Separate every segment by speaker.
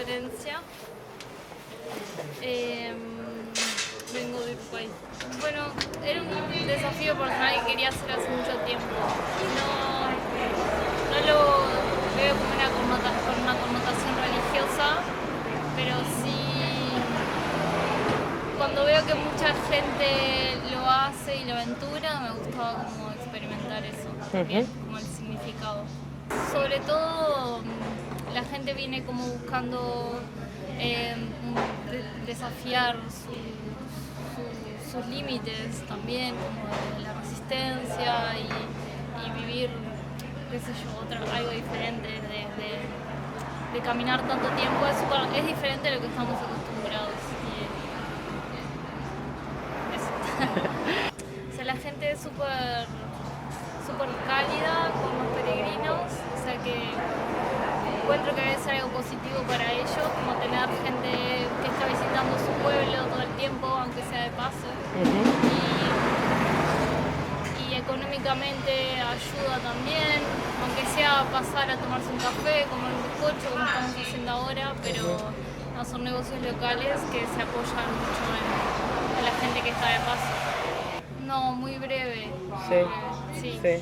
Speaker 1: Florencia. Vengo de Uruguay. Bueno, era un desafío personal que quería hacer hace mucho tiempo. No lo veo como con una connotación religiosa, pero sí, cuando veo que mucha gente lo hace y lo aventura, me gustaba como experimentar eso, también, como el significado. Sobre todo, la gente viene como buscando desafiar sus límites también, como de la resistencia y vivir, qué sé yo, algo diferente de caminar tanto tiempo. Es diferente a lo que estamos acostumbrados. O sea, la gente es súper cálida con los peregrinos, o sea que encuentro que debe ser algo positivo para ellos, como tener gente que está visitando su pueblo todo el tiempo, aunque sea de paso. Y económicamente ayuda también, aunque sea pasar a tomarse un café, comer un bizcocho, como estamos haciendo ahora, pero no son negocios locales que se apoyan mucho en la gente que está de paso. No, muy breve. Sí. De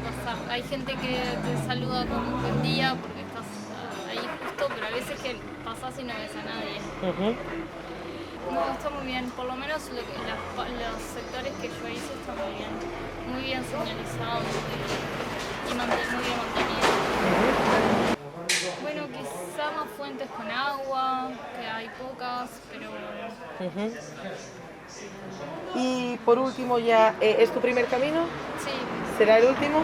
Speaker 1: pasar. Hay gente que te saluda con un buen día porque estás ahí justo, pero a veces que pasás y no ves a nadie. No, está muy bien, por lo menos los sectores que yo hice están muy bien señalizados y muy bien mantenidos. Bueno, quizá más fuentes con agua, que hay pocas, pero...
Speaker 2: Y por último ya, ¿es tu primer camino?
Speaker 1: Sí.
Speaker 2: ¿Será el último?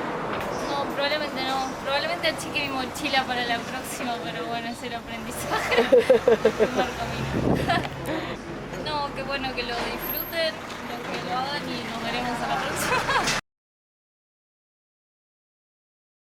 Speaker 1: No, probablemente no. Probablemente achique mi mochila para la próxima, pero bueno, es el aprendizaje. Primer camino. No, qué bueno que lo disfruten, que lo hagan y nos veremos a la